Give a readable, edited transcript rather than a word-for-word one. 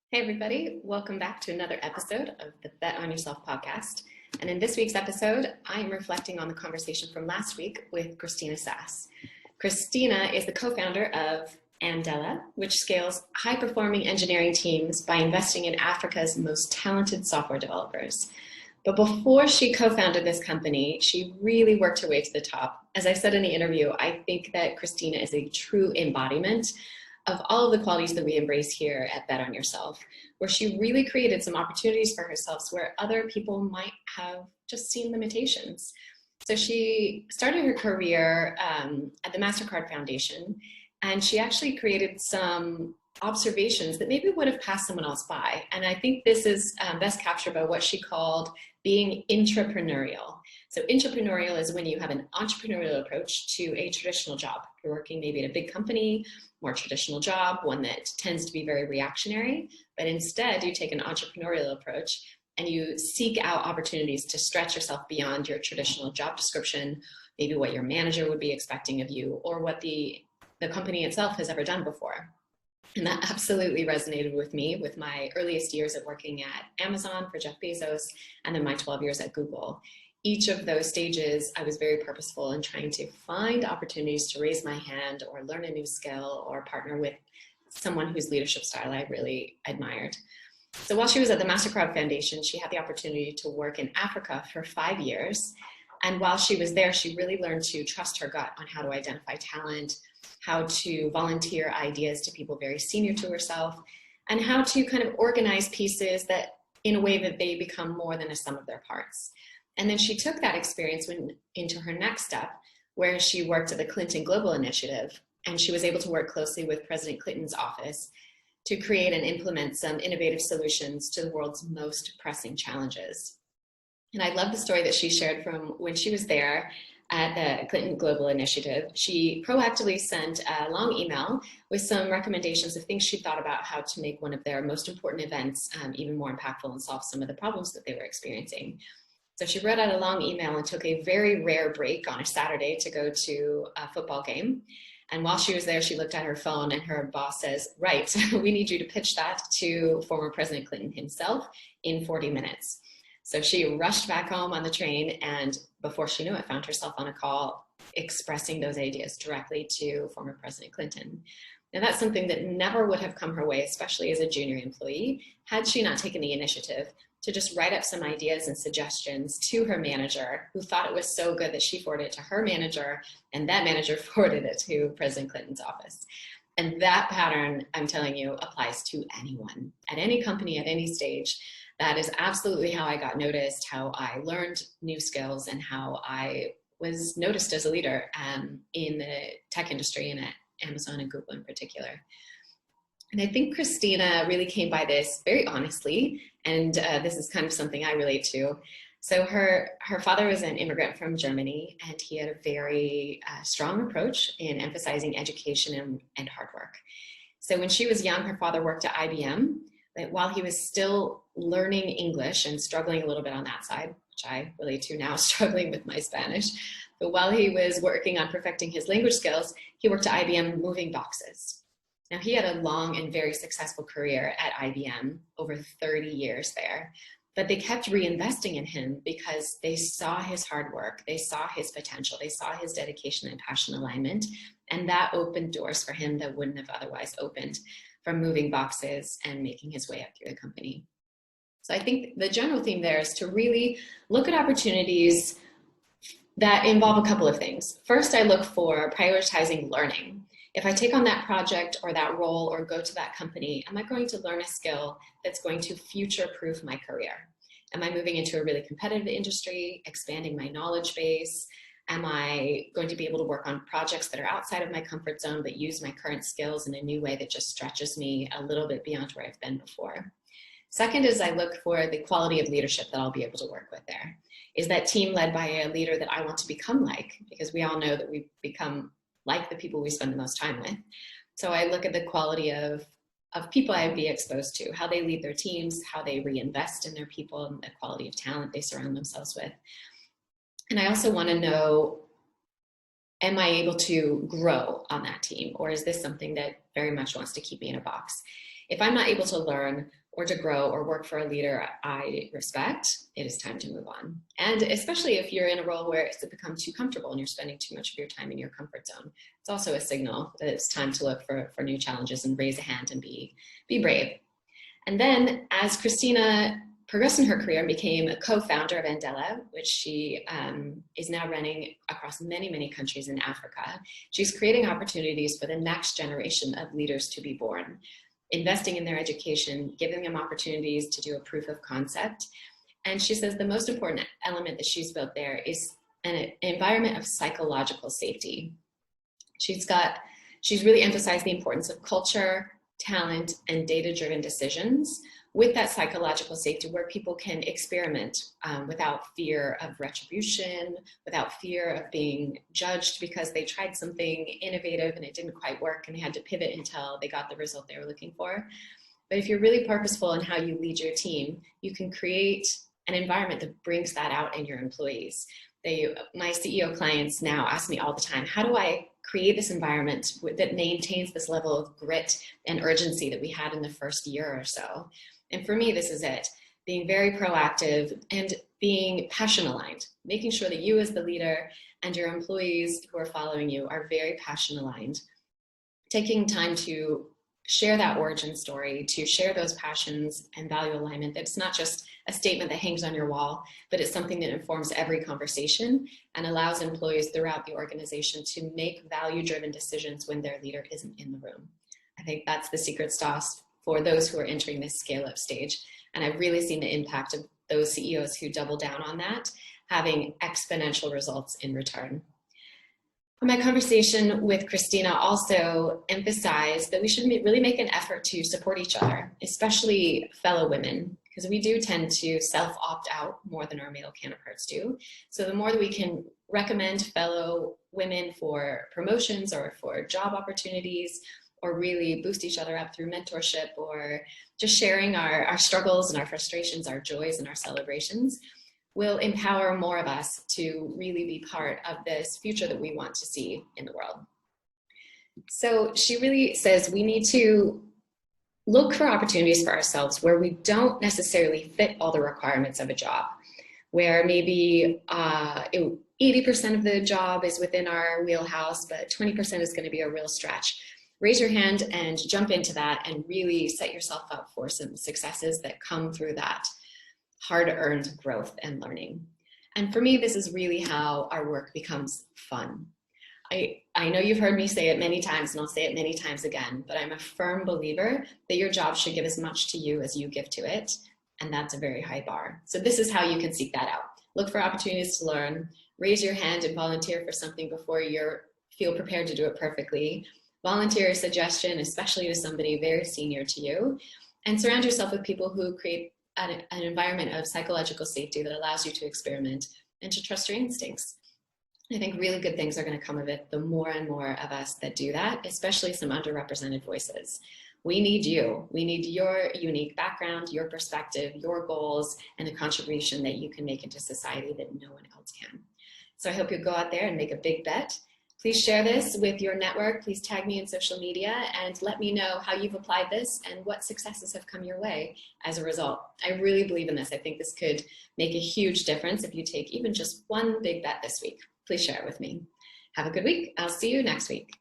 Hey everybody, welcome back to another episode of the Bet on Yourself podcast. And in this week's episode, I am reflecting on the conversation from last week with Christina Sass. Christina is the co-founder of Andela, which scales high-performing engineering teams by investing in Africa's most talented software developers. But before she co-founded this company, she really worked her way to the top. As I said in the interview, I think that Christina is a true embodiment of all of the qualities that we embrace here at Bet on Yourself, where she really created some opportunities for herself where other people might have just seen limitations. So she started her career at the MasterCard Foundation, and she actually created some observations that maybe would have passed someone else by. And I think this is best captured by what she called being intrapreneurial. So intrapreneurial is when you have an entrepreneurial approach to a traditional job. You're working maybe at a big company, more traditional job, one that tends to be very reactionary, but instead you take an entrepreneurial approach and you seek out opportunities to stretch yourself beyond your traditional job description, maybe what your manager would be expecting of you or what the company itself has ever done before. And that absolutely resonated with me with my earliest years of working at Amazon for Jeff Bezos, and then my 12 years at Google. Each of those stages, I was very purposeful in trying to find opportunities to raise my hand or learn a new skill or partner with someone whose leadership style I really admired. So while she was at the MasterCard Foundation, she had the opportunity to work in Africa for 5 years. And while she was there, she really learned to trust her gut on how to identify talent, how to volunteer ideas to people very senior to herself, and how to kind of organize pieces that in a way that they become more than a sum of their parts. And then she took that experience into her next step, where she worked at the Clinton Global Initiative, and she was able to work closely with President Clinton's office to create and implement some innovative solutions to the world's most pressing challenges. And I love the story that she shared from when she was there at the Clinton Global Initiative. She proactively sent a long email with some recommendations of things she thought about how to make one of their most important events even more impactful and solve some of the problems that they were experiencing. So she wrote out a long email and took a very rare break on a Saturday to go to a football game. And while she was there, she looked at her phone and her boss says, "Right, we need you to pitch that to former President Clinton himself in 40 minutes. So she rushed back home on the train, and before she knew it, found herself on a call expressing those ideas directly to former President Clinton. Now that's something that never would have come her way, especially as a junior employee, had she not taken the initiative to just write up some ideas and suggestions to her manager, who thought it was so good that she forwarded it to her manager, and that manager forwarded it to President Clinton's office. And that pattern, I'm telling you, applies to anyone, at any company, at any stage. That is absolutely how I got noticed, how I learned new skills, and how I was noticed as a leader in the tech industry and at Amazon and Google in particular. And I think Christina really came by this very honestly, and this is kind of something I relate to. So her father was an immigrant from Germany, and he had a very strong approach in emphasizing education and hard work. So when she was young, her father worked at IBM, but while he was still learning English and struggling a little bit on that side, which I relate to now, struggling with my Spanish, but while he was working on perfecting his language skills, he worked at IBM moving boxes. Now, he had a long and very successful career at IBM, over 30 years there, but they kept reinvesting in him because they saw his hard work, they saw his potential, they saw his dedication and passion alignment, and that opened doors for him that wouldn't have otherwise opened, from moving boxes and making his way up through the company. So I think the general theme there is to really look at opportunities that involve a couple of things. First, I look for prioritizing learning. If I take on that project or that role or go to that company, am I going to learn a skill that's going to future-proof my career? Am I moving into a really competitive industry, expanding my knowledge base? Am I going to be able to work on projects that are outside of my comfort zone but use my current skills in a new way that just stretches me a little bit beyond where I've been before? Second is I look for the quality of leadership that I'll be able to work with there. Is that team led by a leader that I want to become like? Because we all know that we become like the people we spend the most time with. So I look at the quality of people I would be exposed to, how they lead their teams, how they reinvest in their people, and the quality of talent they surround themselves with. And I also want to know am I able to grow on that team? Or is this something that very much wants to keep me in a box? If I'm not able to learn or to grow or work for a leader I respect, it is time to move on. And especially if you're in a role where it's become too comfortable and you're spending too much of your time in your comfort zone, it's also a signal that it's time to look for new challenges and raise a hand and be brave. And then as Christina progressed in her career and became a co-founder of Andela, which she is now running across many, many countries in Africa, she's creating opportunities for the next generation of leaders to be born, investing in their education, giving them opportunities to do a proof of concept. And she says the most important element that she's built there is an environment of psychological safety. She's really emphasized the importance of culture, talent, and data-driven decisions with that psychological safety where people can experiment without fear of retribution, without fear of being judged because they tried something innovative and it didn't quite work and they had to pivot until they got the result they were looking for. But if you're really purposeful in how you lead your team, you can create an environment that brings that out in your employees. My CEO clients now ask me all the time, how do I create this environment that maintains this level of grit and urgency that we had in the first year or so? And for me, this is it, being very proactive and being passion aligned, making sure that you as the leader and your employees who are following you are very passion aligned, taking time to share that origin story, to share those passions and value alignment. That's not just a statement that hangs on your wall, but it's something that informs every conversation and allows employees throughout the organization to make value-driven decisions when their leader isn't in the room. I think that's the secret sauce for those who are entering this scale-up stage. And I've really seen the impact of those CEOs who double down on that, having exponential results in return. My conversation with Christina also emphasized that we should really make an effort to support each other, especially fellow women, because we do tend to self-opt out more than our male counterparts do. So the more that we can recommend fellow women for promotions or for job opportunities, or really boost each other up through mentorship or just sharing our struggles and our frustrations, our joys and our celebrations, will empower more of us to really be part of this future that we want to see in the world. So she really says we need to look for opportunities for ourselves where we don't necessarily fit all the requirements of a job, where maybe 80% of the job is within our wheelhouse, but 20% is going to be a real stretch. Raise your hand and jump into that and really set yourself up for some successes that come through that hard-earned growth and learning. And for me, this is really how our work becomes fun. I know you've heard me say it many times, and I'll say it many times again, but I'm a firm believer that your job should give as much to you as you give to it, and that's a very high bar. So this is how you can seek that out. Look for opportunities to learn, raise your hand and volunteer for something before you feel prepared to do it perfectly. Volunteer a suggestion, especially to somebody very senior to you, and surround yourself with people who create an environment of psychological safety that allows you to experiment and to trust your instincts. I think really good things are going to come of it the more and more of us that do that, especially some underrepresented voices. We need you. We need your unique background, your perspective, your goals, and the contribution that you can make into society that no one else can. So I hope you'll go out there and make a big bet. Please share this with your network. Please tag me in social media and let me know how you've applied this and what successes have come your way as a result. I really believe in this. I think this could make a huge difference if you take even just one big bet this week. Please share it with me. Have a good week. I'll see you next week.